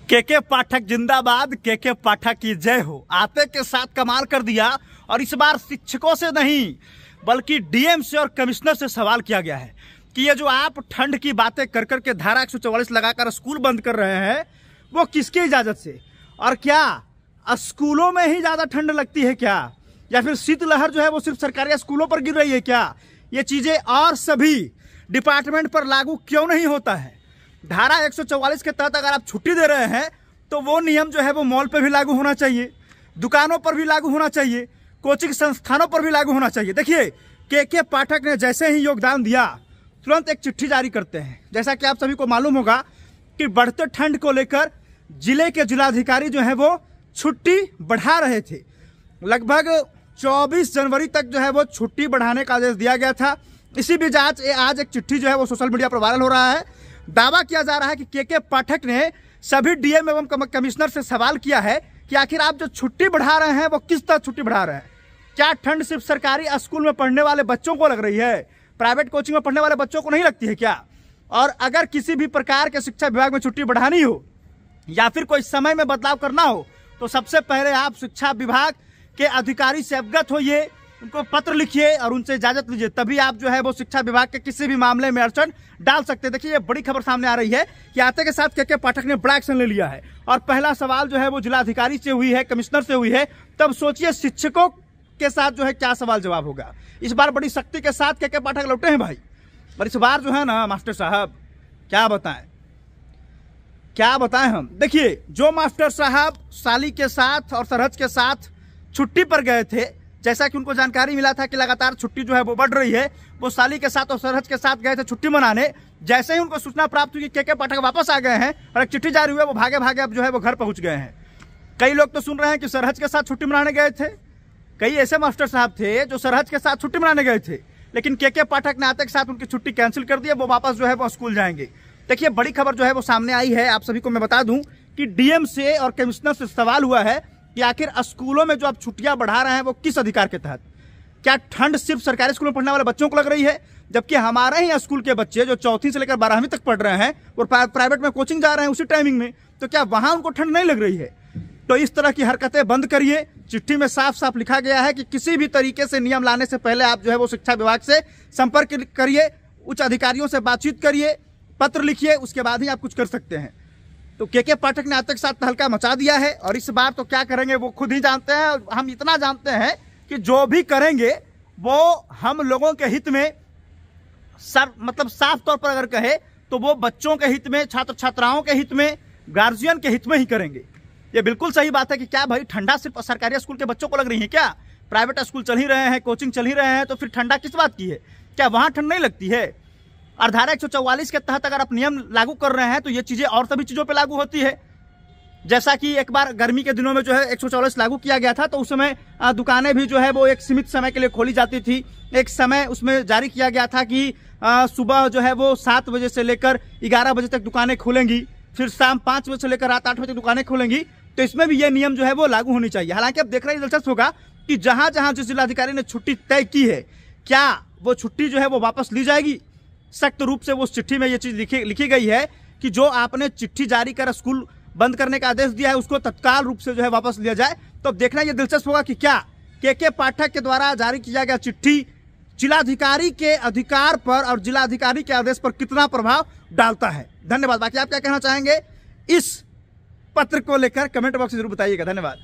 के पाठक जिंदाबाद, के पाठक की जय हो। आते के साथ कमाल कर दिया और इस बार शिक्षकों से नहीं बल्कि डीएम से और कमिश्नर से सवाल किया गया है कि ये जो आप ठंड की बातें कर करके धारा 144 लगाकर स्कूल बंद कर रहे हैं वो किसकी इजाजत से, और क्या स्कूलों में ही ज्यादा ठंड लगती है क्या, या फिर शीतलहर जो है वो सिर्फ सरकारी स्कूलों पर गिर रही है क्या? ये चीजें और सभी डिपार्टमेंट पर लागू क्यों नहीं होता है? धारा 144 के तहत अगर आप छुट्टी दे रहे हैं तो वो नियम जो है वो मॉल पर भी लागू होना चाहिए, दुकानों पर भी लागू होना चाहिए, कोचिंग संस्थानों पर भी लागू होना चाहिए। देखिए के पाठक ने जैसे ही योगदान दिया तुरंत एक चिट्ठी जारी करते हैं। जैसा कि आप सभी को मालूम होगा कि बढ़ते ठंड को लेकर जिले के जिलाधिकारी जो है वो छुट्टी बढ़ा रहे थे। लगभग 24 जनवरी तक जो है वो छुट्टी बढ़ाने का आदेश दिया गया था। इसी बीच आज एक चिट्ठी जो है वो सोशल मीडिया पर वायरल हो रहा है। दावा किया जा रहा है कि के पाठक ने सभी डीएम एवं कमिश्नर से सवाल किया है कि आखिर आप जो छुट्टी बढ़ा रहे हैं वो किस तरह छुट्टी बढ़ा रहे हैं? क्या ठंड सिर्फ सरकारी स्कूल में पढ़ने वाले बच्चों को लग रही है, प्राइवेट कोचिंग में पढ़ने वाले बच्चों को नहीं लगती है क्या? और अगर किसी भी प्रकार के शिक्षा विभाग में छुट्टी बढ़ानी हो या फिर कोई समय में बदलाव करना हो तो सबसे पहले आप शिक्षा विभाग के अधिकारी से अवगत होइए, उनको पत्र लिखिए और उनसे इजाजत लीजिए, तभी आप जो है वो शिक्षा विभाग के किसी भी मामले में अड़चन डाल सकते हैं। देखिए ये बड़ी खबर सामने आ रही है कि आते के साथ के पाठक ने बड़ा एक्शन ले लिया है और पहला सवाल जो है वो जिलाधिकारी से हुई है, कमिश्नर से हुई है। तब सोचिए शिक्षकों के साथ जो है क्या सवाल जवाब होगा। इस बार बड़ी शक्ति के साथ के पाठक लौटे हैं भाई। और इस बार जो है ना मास्टर साहब क्या बताएं हम। देखिए जो मास्टर साहब साली के साथ और सरहज के साथ छुट्टी पर गए थे, जैसा कि उनको जानकारी मिला था कि लगातार छुट्टी जो है वो बढ़ रही है, वो साली के साथ और सरहज के साथ गए थे छुट्टी मनाने। जैसे ही उनको सूचना प्राप्त हुई कि के पाठक वापस आ गए हैं और एक चिट्ठी जारी हुई है, वो भागे भागे अब जो है वो घर पहुंच गए हैं। कई लोग तो सुन रहे हैं कि सरहज के साथ छुट्टी मनाने गए थे, कई ऐसे मास्टर साहब थे जो सरहज के साथ छुट्टी मनाने गए थे, लेकिन के पाठक ने आते के साथ उनकी छुट्टी कैंसिल कर दी, वो वापस जो है वो स्कूल जाएंगे। देखिए बड़ी खबर जो है वो सामने आई है। आप सभी को मैं बता दूं कि डीएम से और कमिश्नर से सवाल हुआ है कि आखिर स्कूलों में जो आप छुट्टियां बढ़ा रहे हैं वो किस अधिकार के तहत? क्या ठंड सिर्फ सरकारी स्कूलों में पढ़ने वाले बच्चों को लग रही है, जबकि हमारे ही स्कूल के बच्चे जो 4वीं से लेकर 12वीं तक पढ़ रहे हैं और प्राइवेट में कोचिंग जा रहे हैं उसी टाइमिंग में, तो क्या वहां उनको ठंड नहीं लग रही है? तो इस तरह की हरकतें बंद करिए। चिट्ठी में साफ साफ लिखा गया है कि किसी भी तरीके से नियम लाने से पहले आप जो है वो शिक्षा विभाग से संपर्क करिए, उच्च अधिकारियों से बातचीत करिए, पत्र लिखिए, उसके बाद ही आप कुछ कर सकते हैं। तो के पाठक ने आज तक साथ तहलका मचा दिया है और इस बार तो क्या करेंगे वो खुद ही जानते हैं। हम इतना जानते हैं कि जो भी करेंगे वो हम लोगों के हित में, मतलब साफ तौर पर अगर कहे तो वो बच्चों के हित में, छात्र छात्राओं के हित में, गार्जियन के हित में ही करेंगे। ये बिल्कुल सही बात है कि क्या भाई ठंडा सिर्फ सरकारी स्कूल के बच्चों को लग रही है क्या? प्राइवेट स्कूल चल ही रहे हैं, कोचिंग चल ही रहे हैं, तो फिर ठंडा किस बात की है? क्या वहां ठंड नहीं लगती है? और धारा 144 के तहत अगर आप नियम लागू कर रहे हैं तो ये चीजें और सभी चीजों पे लागू होती है। जैसा कि एक बार गर्मी के दिनों में जो है 144 लागू किया गया था तो उस समय दुकानें भी जो है वो एक सीमित समय के लिए खोली जाती थी। एक समय उसमें जारी किया गया था कि सुबह जो है वो 7 बजे से लेकर 11 बजे तक दुकानें खुलेंगी, फिर शाम 5 बजे से लेकर रात 8 बजे तक दुकानें खुलेंगी। तो इसमें भी ये नियम जो है वो लागू होनी चाहिए। हालांकि अब देख रहे हैं दिलचस्प होगा कि जहां जहां जिस जिलाधिकारी ने छुट्टी तय की है, क्या वो छुट्टी जो है वो वापस ली जाएगी? सख्त रूप से वो उस चिट्ठी में ये चीज लिखी गई है कि जो आपने चिट्ठी जारी कर स्कूल बंद करने का आदेश दिया है उसको तत्काल रूप से जो है वापस लिया जाए। तो अब देखना ये दिलचस्प होगा कि क्या के पाठक के द्वारा जारी किया गया चिट्ठी जिलाधिकारी के अधिकार पर और जिलाधिकारी के आदेश पर कितना प्रभाव डालता है। धन्यवाद। बाकी आप क्या कहना चाहेंगे इस पत्र को लेकर कमेंट बॉक्स में जरूर बताइएगा। धन्यवाद।